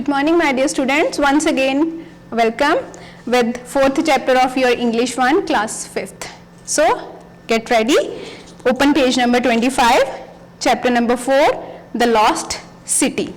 Good morning, my dear students. Once again, welcome with 4th chapter of your English 1, class 5th. So, get ready. Open page number 25, chapter number 4, The Lost City.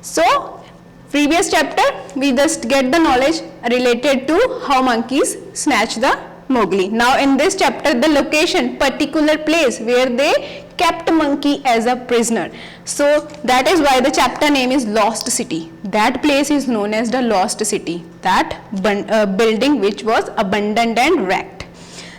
So, previous chapter, we just get the knowledge related to how monkeys snatch the Mowgli. Now, in this chapter, the location, particular place where they kept monkey as a prisoner. So that is why the chapter name is Lost City. That place is known as the Lost City. That building which was abandoned and wrecked.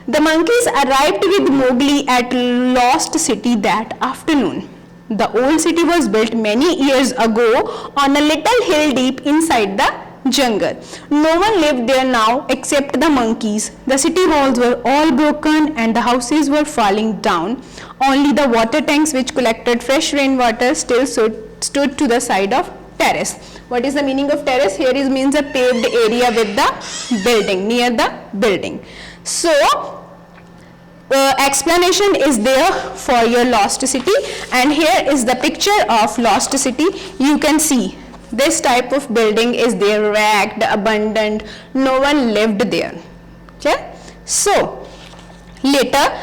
The monkeys arrived with Mowgli at Lost City that afternoon. The old city was built many years ago on a little hill deep inside the jungle. No one lived there now except the monkeys. The city walls were all broken and the houses were falling down. Only the water tanks which collected fresh rainwater still stood to the side of terrace. What is the meaning of terrace? Here is means a paved area with the building, near the building. So, explanation is there for your Lost City, and here is the picture of Lost City. You can see this type of building is there, wrecked, abandoned, no one lived there. Okay? So, later,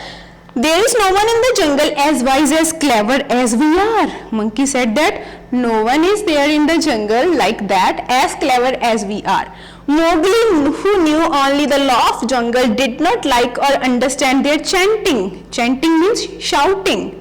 there is no one in the jungle as wise as clever as we are. Monkey said that no one is there in the jungle like that as clever as we are. Mowgli, who knew only the law of jungle, did not like or understand their chanting. Chanting means shouting.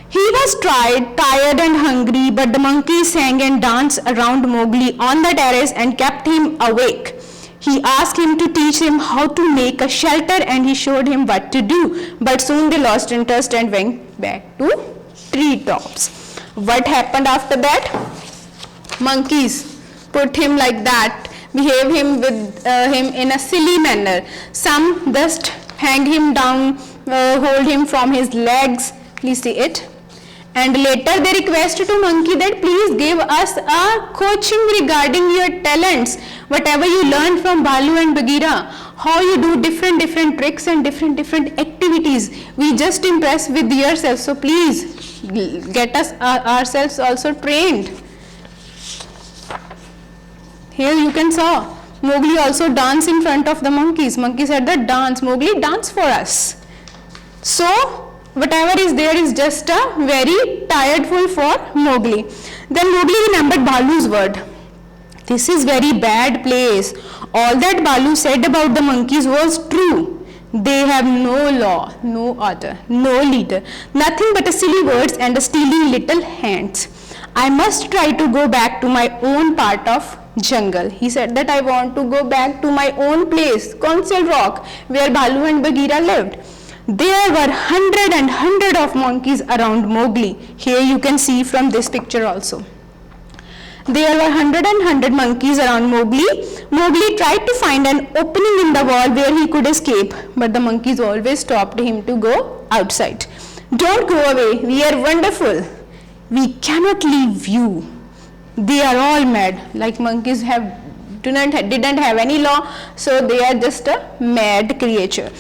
He was tired and hungry, but the monkeys sang and danced around Mowgli on the terrace and kept him awake. He asked him to teach him how to make a shelter and he showed him what to do. But soon they lost interest and went back to treetops. What happened after that? Monkeys put him like that, behave him with him in a silly manner. Some just hang him down, hold him from his legs. Please see it. And later they requested to monkey that please give us a coaching regarding your talents. Whatever you learned from Balu and Bagheera, how you do different tricks and different activities. We just impressed with yourself. So please get us ourselves also trained. Here you can saw Mowgli also dance in front of the monkeys. Monkey said that dance, Mowgli, dance for us. So whatever is there is just a very tiredful for Mowgli. Then Mowgli remembered Balu's word. This is very bad place. All that Balu said about the monkeys was true. They have no law, no order, no leader, nothing but a silly words and a stealing little hands. I must try to go back to my own part of jungle. He said that I want to go back to my own place, Council Rock, where Balu and Bagheera lived. There were hundred of monkeys around Mowgli. Here you can see from this picture also. There were hundred monkeys around Mowgli. Mowgli tried to find an opening in the wall where he could escape, but the monkeys always stopped him to go outside. Don't go away, we are wonderful. We cannot leave you. They are all mad, like monkeys didn't have any law, so they are just a mad creature.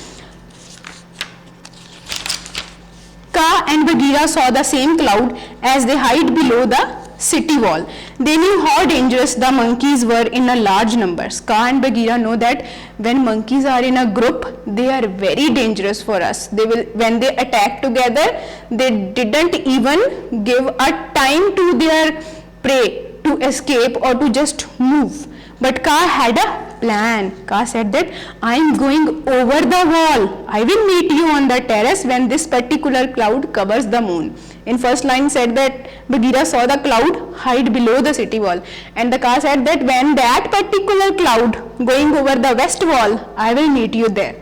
Kaa and Bagheera saw the same cloud as they hid below the city wall. They knew how dangerous the monkeys were in a large numbers. Kaa and Bagheera know that when monkeys are in a group, they are very dangerous for us. When they attack together, they didn't even give a time to their prey to escape or to just move. But Kaa had a plan. Kaa said that I am going over the wall. I will meet you on the terrace when this particular cloud covers the moon. In first line said that Bagheera saw the cloud hide below the city wall. And the Kaa said that when that particular cloud going over the west wall, I will meet you there.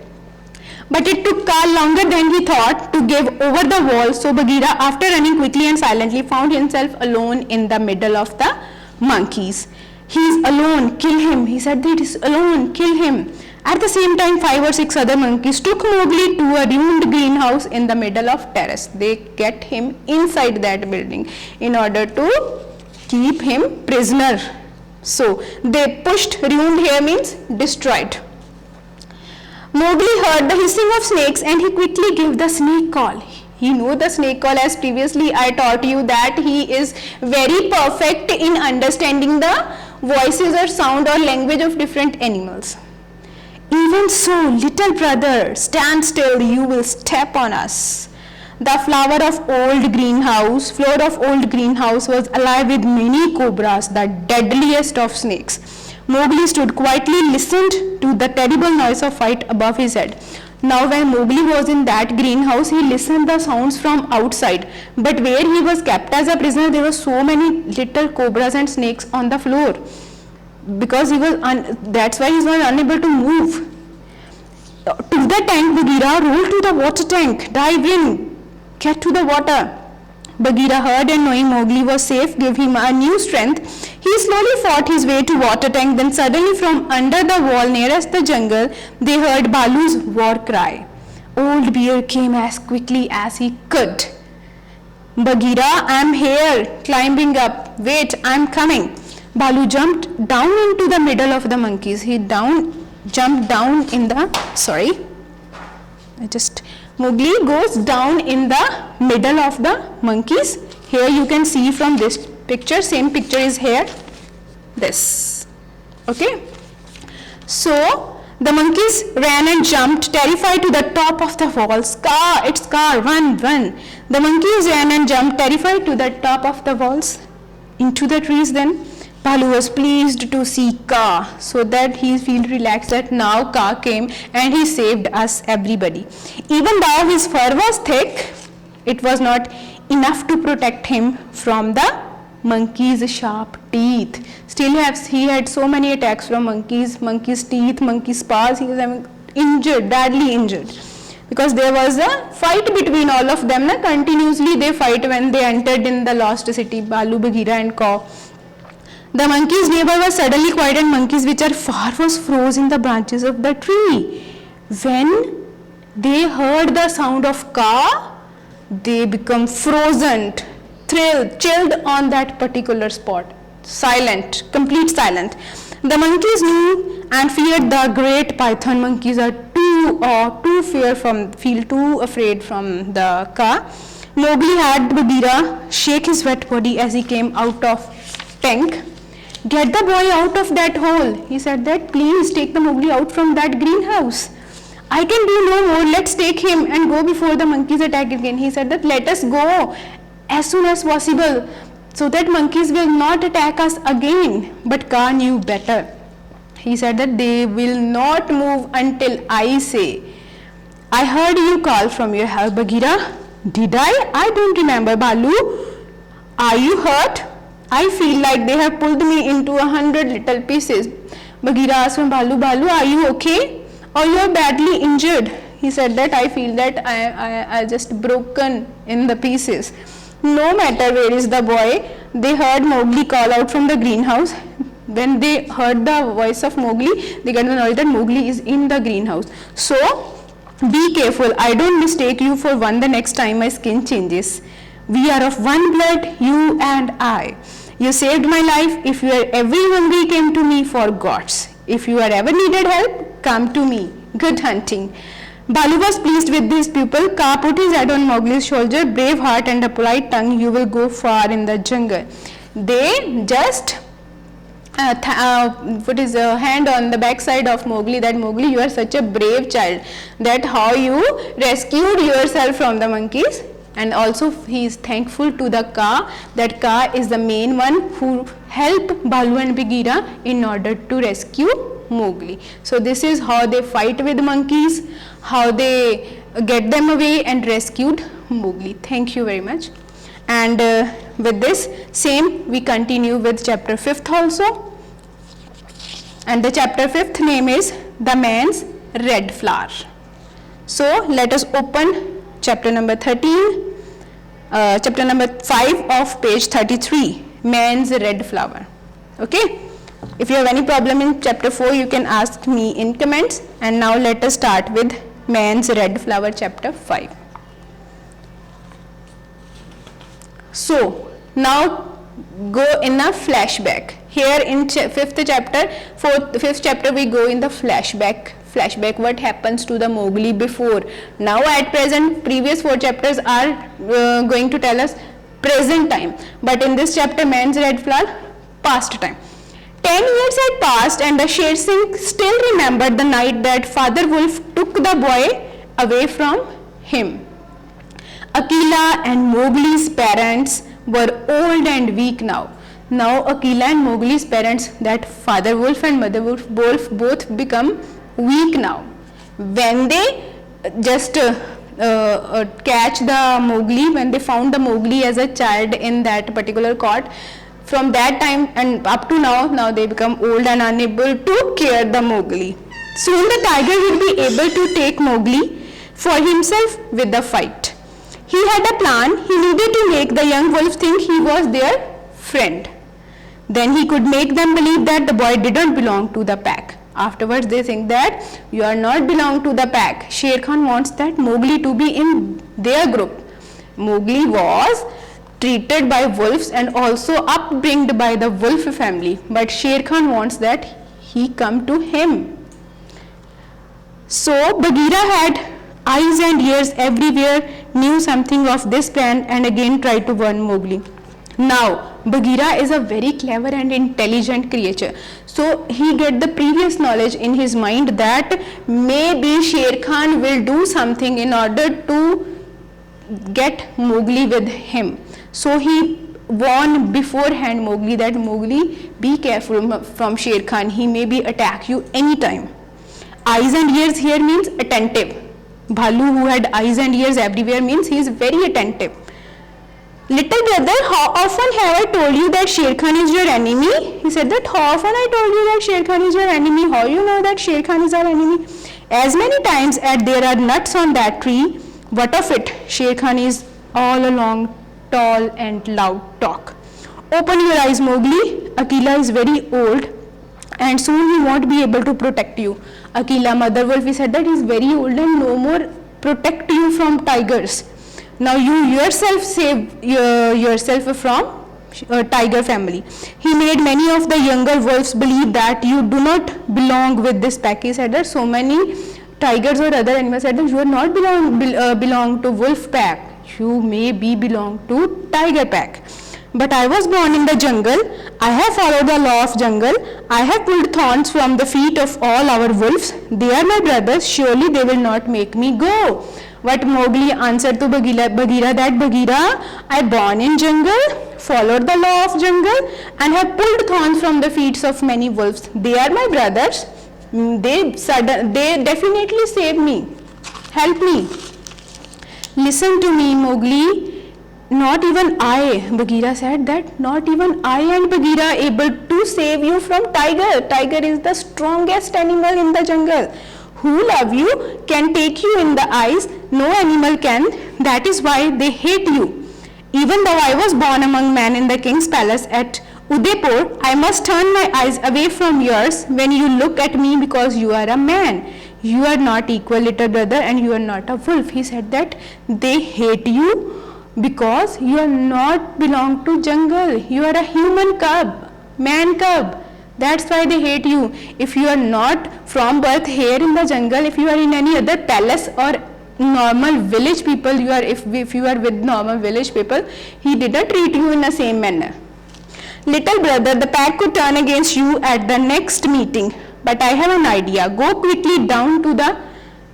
But it took Kaa longer than he thought to get over the wall. So Bagheera, after running quickly and silently, found himself alone in the middle of the monkeys. He is alone, kill him. He said that he is alone, kill him. At the same time, 5 or 6 other monkeys took Mowgli to a ruined greenhouse in the middle of terrace. They get him inside that building in order to keep him prisoner. So they pushed, ruined here means destroyed. Mowgli heard the hissing of snakes and he quickly gave the snake call. He knows the snake call, as previously I taught you that he is very perfect in understanding the voices or sound or language of different animals. Even so, little brother, stand still, you will step on us. The floor of old greenhouse was alive with many cobras, the deadliest of snakes. Mowgli stood quietly, listened to the terrible noise of fight above his head. Now when Mowgli was in that greenhouse, he listened the sounds from outside. But where he was kept as a prisoner, there were so many little cobras and snakes on the floor. Because that's why he was unable to move. To the tank, Bagheera, roll to the water tank, dive in, get to the water. Bagheera heard, and knowing Mowgli was safe, gave him a new strength. He slowly fought his way to water tank. Then suddenly from under the wall nearest the jungle, they heard Balu's war cry. Old Bear came as quickly as he could. Bagheera, I'm here, climbing up. Wait, I'm coming. Balu jumped down into the middle of the monkeys. Mowgli goes down in the middle of the monkeys. Here you can see from this picture, same picture is here, this. Okay. So the monkeys ran and jumped, terrified, to the top of the wall. Scar, it's Scar, run, run. The monkeys ran and jumped, terrified, to the top of the walls, into the trees. Then Balu was pleased to see Kaa, so that he felt relaxed that now Kaa came and he saved us, everybody. Even though his fur was thick, it was not enough to protect him from the monkeys' sharp teeth. Still he had so many attacks from monkeys' teeth, monkeys' paws. He was injured, badly injured. Because there was a fight between all of them. Continuously they fight when they entered in the lost city, Balu, Bagheera and Kaa. The monkeys' neighbor was suddenly quiet, and monkeys which are far was froze in the branches of the tree. When they heard the sound of Kaa, they become frozen, thrilled, chilled on that particular spot. Silent, complete silent. The monkeys knew and feared the great python. Monkeys are feel too afraid from the Kaa. Mowgli had Bagheera shake his wet body as he came out of tank. Get the boy out of that hole. He said that, please take the Mowgli out from that greenhouse. I can do no more. Let's take him and go before the monkeys attack again. He said that let us go as soon as possible so that monkeys will not attack us again. But Kaa knew better. He said that they will not move until I say. I heard you call from your house, Bagheera. Did I? I don't remember. Balu, are you hurt? I feel like they have pulled me into 100 little pieces. Bagheera asked from Balu, Balu, are you okay? Or you are badly injured? He said that I feel that I just broken in the pieces. No matter where is the boy, they heard Mowgli call out from the greenhouse. When they heard the voice of Mowgli, they got the knowledge that Mowgli is in the greenhouse. So, be careful. I don't mistake you for one the next time my skin changes. We are of one blood, you and I. You saved my life. If you are ever hungry, came to me for gods. If you are ever needed help, come to me. Good hunting. Balu was pleased with his pupil. Kaa put his head on Mowgli's shoulder. Brave heart and a polite tongue, you will go far in the jungle. They just put his hand on the backside of Mowgli, that Mowgli, you are such a brave child, that how you rescued yourself from the monkeys. And also he is thankful to the Kaa, that Kaa is the main one who helped Balu and Bagheera in order to rescue Mowgli. So this is how they fight with monkeys, how they get them away and rescued Mowgli. Thank you very much. And with this same we continue with chapter 5th also. And the chapter 5th name is The Man's Red Flower. So let us open chapter number 13, chapter number 5 of page 33, Man's Red Flower. Okay. If you have any problem in chapter 4, you can ask me in comments. And now let us start with Man's Red Flower, chapter 5. So now go in a flashback. Here in fifth chapter we go in the flashback flashback, what happens to the Mowgli before. Now at present, previous 4 chapters are going to tell us present time, but in this chapter Man's Red Flower, past time. 10 years had passed and the Sher Singh still remembered the night that Father Wolf took the boy away from him. Akela and Mowgli's parents were old and weak now. Now Akela and Mowgli's parents, that Father Wolf and Mother Wolf, both become weak now. When they just catch the Mowgli, when they found the Mowgli as a child in that particular cot, from that time and up to now they become old and unable to care the Mowgli. Soon the tiger would be able to take Mowgli for himself with the fight. He had a plan. He needed to make the young wolf think he was their friend. Then he could make them believe that the boy didn't belong to the pack. Afterwards they think that you are not belong to the pack. Sher Khan wants that Mowgli to be in their group. Mowgli was treated by wolves and also upbringed by the wolf family, but Sher Khan wants that he come to him. So Bagheera had eyes and ears everywhere, knew something of this plan and again tried to warn Mowgli. Now Bagheera is a very clever and intelligent creature, so he get the previous knowledge in his mind that maybe Sher Khan will do something in order to get Mowgli with him. So he warned beforehand Mowgli that Mowgli, be careful from Sher Khan, he may be attack you anytime. Eyes and ears here means attentive. Bhalu, who had eyes and ears everywhere, means he is very attentive. Little brother, how often have I told you that Sher Khan is your enemy? He said that how often I told you that Sher Khan is your enemy? How you know that Sher Khan is our enemy? As many times as there are nuts on that tree, what of it? Sher Khan is all along tall and loud talk. Open your eyes, Mowgli. Akela is very old and soon he won't be able to protect you. Akela, Mother Wolf, he said that he is very old and no more protect you from tigers. Now you yourself save yourself from tiger family. He made many of the younger wolves believe that you do not belong with this pack. He said that so many tigers or other animals said that you are not belong to wolf pack. You may be belong to tiger pack. But I was born in the jungle. I have followed the law of jungle. I have pulled thorns from the feet of all our wolves. They are my brothers. Surely they will not make me go. What Mowgli answered to Bagheera that Bagheera, I born in jungle, followed the law of jungle and have pulled thorns from the feet of many wolves. They are my brothers. They definitely save me. Help me. Listen to me, Mowgli. Not even I, Bagheera said that not even I and Bagheera able to save you from tiger. Tiger is the strongest animal in the jungle. Who love you can take you in the eyes, no animal can, that is why they hate you. Even though I was born among men in the king's palace at Udaipur, I must turn my eyes away from yours when you look at me because you are a man. You are not equal, little brother, and you are not a wolf. He said that they hate you because you are not belong to jungle. You are a human cub, man cub. That's why they hate you. If you are not from birth here in the jungle, if you are in any other palace or normal village people, if you are with normal village people, he didn't treat you in the same manner. Little brother, the pack could turn against you at the next meeting, but I have an idea. Go quickly down to the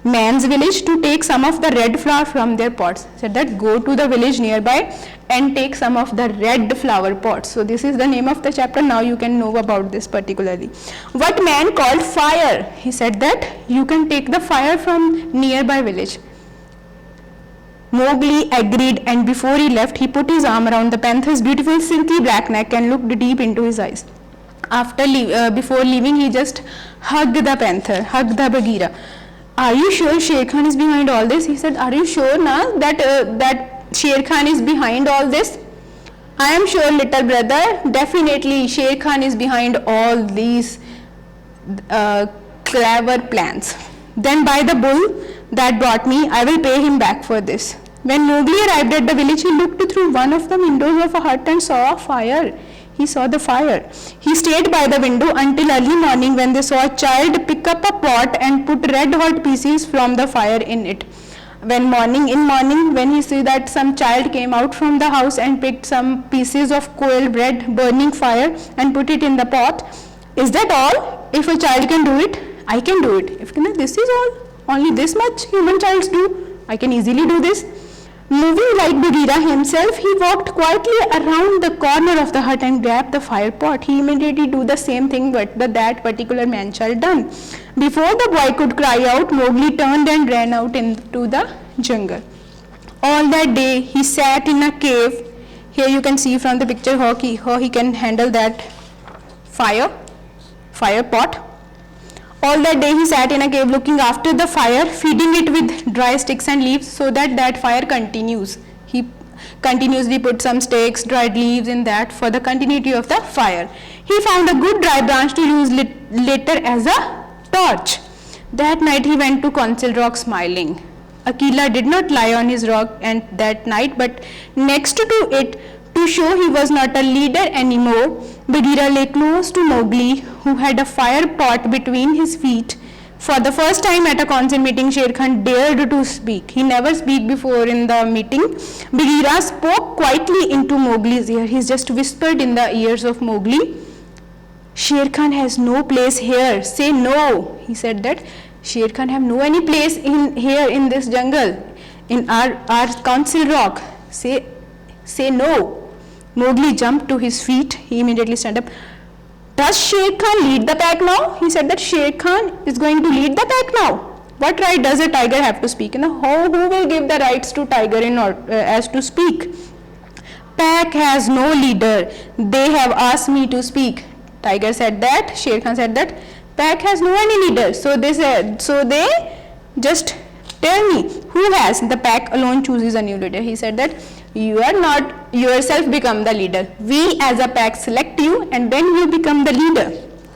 man's village to take some of the red flower from their pots. Said that go to the village nearby and take some of the red flower pots. So this is the name of the chapter. Now you can know about this particularly. What man called fire? He said that you can take the fire from nearby village. Mowgli agreed, and before he left, he put his arm around the panther's beautiful silky black neck and looked deep into his eyes. Before leaving, he just hugged the panther, hugged the Bagheera. Are you sure Sher Khan is behind all this? He said, are you sure now that Sher Khan is behind all this? I am sure, little brother, definitely Sher Khan is behind all these clever plans. Then by the bull that brought me, I will pay him back for this. When Mowgli arrived at the village, he looked through one of the windows of a hut and saw a fire. He saw the fire. He stayed by the window until early morning, when they saw a child pick up a pot and put red hot pieces from the fire in it. When when he see that some child came out from the house and picked some pieces of coal red burning fire and put it in the pot. Is that all? If a child can do it, I can do it. If this is all, only this much human childs do, I can easily do this. Moving like Bagheera himself, he walked quietly around the corner of the hut and grabbed the fire pot. He immediately do the same thing what that particular man child done. Before the boy could cry out, Mowgli turned and ran out into the jungle. All that day he sat in a cave. Here you can see from the picture how he can handle that fire pot. All that day he sat in a cave looking after the fire, feeding it with dry sticks and leaves so that fire continues. He continuously put some sticks, dried leaves in that for the continuity of the fire. He found a good dry branch to use later as a torch. That night he went to Council Rock smiling. Akela did not lie on his rock and that night, but next to it, to show he was not a leader anymore, Bagheera lay close to Mowgli, who had a fire pot between his feet. For the first time at a council meeting, Sher Khan dared to speak. He never speak before in the meeting. Bagheera spoke quietly into Mowgli's ear. He just whispered in the ears of Mowgli, Sher Khan has no place here. Say no. He said that Sher Khan have no any place here in this jungle, in our council rock. Say no. Mowgli jumped to his feet. He immediately stood up. Does Sher Khan lead the pack now? He said that Sher Khan is going to lead the pack now. What right does a tiger have to speak? Who will give the rights to tiger as to speak? Pack has no leader. They have asked me to speak. Tiger said that. Sher Khan said that. Pack has no any leader. So they just tell me who has. The pack alone chooses a new leader. He said that you are not yourself become the leader. We as a pack select you and then you become the leader.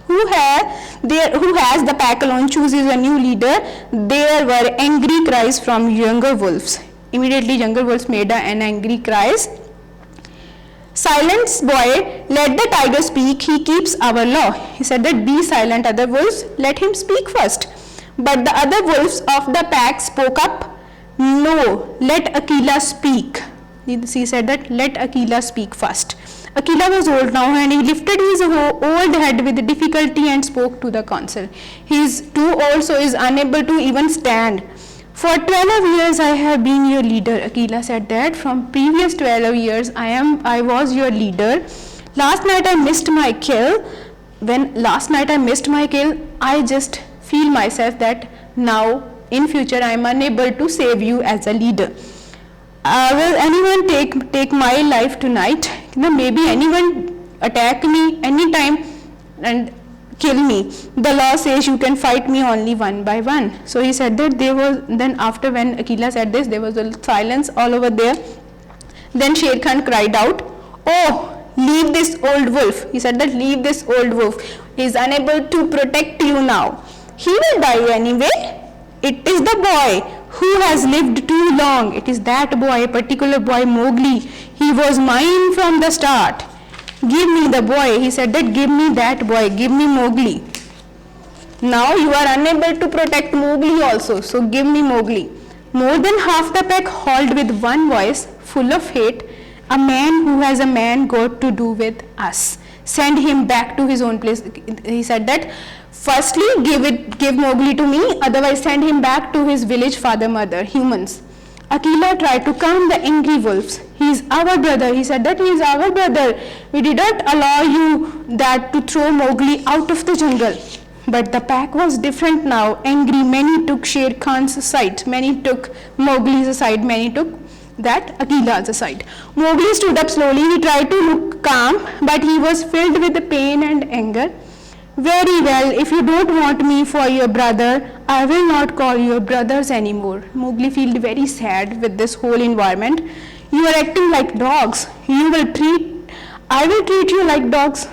Who has the pack alone chooses a new leader. There were angry cries from younger wolves. Immediately younger wolves made an angry cries. Silence, boy, let the tiger speak. He keeps our law. He said that be silent, other wolves, let him speak first. But the other wolves of the pack spoke up. No, let Akela speak. He said that let Akela speak first. Akela was old now and he lifted his old head with difficulty and spoke to the council. He is too old, so is unable to even stand. For 12 years I have been your leader. Akela said that from previous 12 years I was your leader. Last night I missed my kill. I just feel myself that now in future I am unable to save you as a leader. Will anyone take my life tonight? Maybe anyone attack me anytime and kill me. The law says you can fight me only one by one. So he said that then after when Akela said this, there was a silence all over there. Then Sher Khan cried out, oh, leave this old wolf. He said that leave this old wolf. He is unable to protect you now. He will die anyway. It is the boy who has lived too long. It is that boy, a particular boy, Mowgli. He was mine from the start. Give me the boy. He said that give me that boy, give me Mowgli. Now you are unable to protect Mowgli also, so give me Mowgli. More than half the pack hauled with one voice, full of hate, a man who has a man got to do with us. Send him back to his own place. He said that firstly give Mowgli to me, otherwise send him back to his village father mother, humans. Akela tried to calm the angry wolves. He is our brother. He said that he is our brother. We did not allow you that to throw Mowgli out of the jungle. But the pack was different now. Angry, many took Sher Khan's side. Many took Mowgli's side. Many took that Akela's side. Mowgli stood up slowly. He tried to look calm, but he was filled with pain and anger. Very well, if you don't want me for your brother, I will not call you brothers anymore. Mowgli felt very sad with this whole environment. You are acting like dogs. I will treat you like dogs.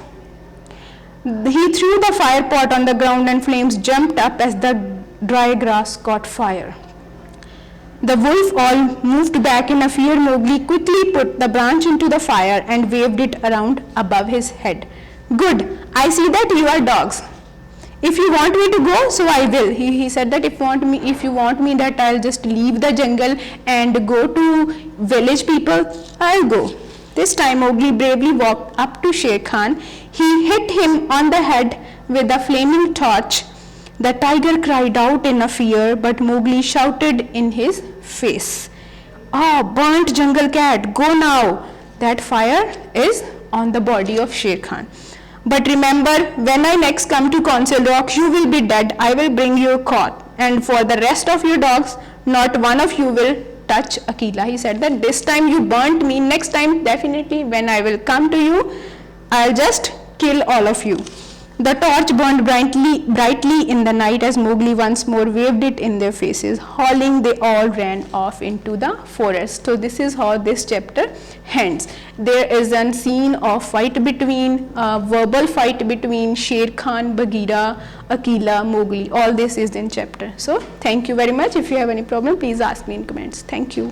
He threw the fire pot on the ground and flames jumped up as the dry grass caught fire. The wolf all moved back in a fear. Mowgli quickly put the branch into the fire and waved it around above his head. Good, I see that you are dogs. If you want me to go, so I will. He said that if you want me that I'll just leave the jungle and go to village people, I'll go. This time Mowgli bravely walked up to Sher Khan. He hit him on the head with a flaming torch. The tiger cried out in a fear, but Mowgli shouted in his face, "Oh, burnt jungle cat, go now! That fire is on the body of Sher Khan. But remember, when I next come to Council Rock, you will be dead. I will bring your caught. And for the rest of your dogs, not one of you will touch Akela." He said that this time you burnt me. Next time, definitely, when I will come to you, I'll just kill all of you. The torch burned brightly in the night as Mowgli once more waved it in their faces. Howling, they all ran off into the forest. So this is how this chapter ends. There is a scene of verbal fight between Sher Khan, Bagheera, Akela, Mowgli. All this is in chapter. So thank you very much. If you have any problem, please ask me in comments. Thank you.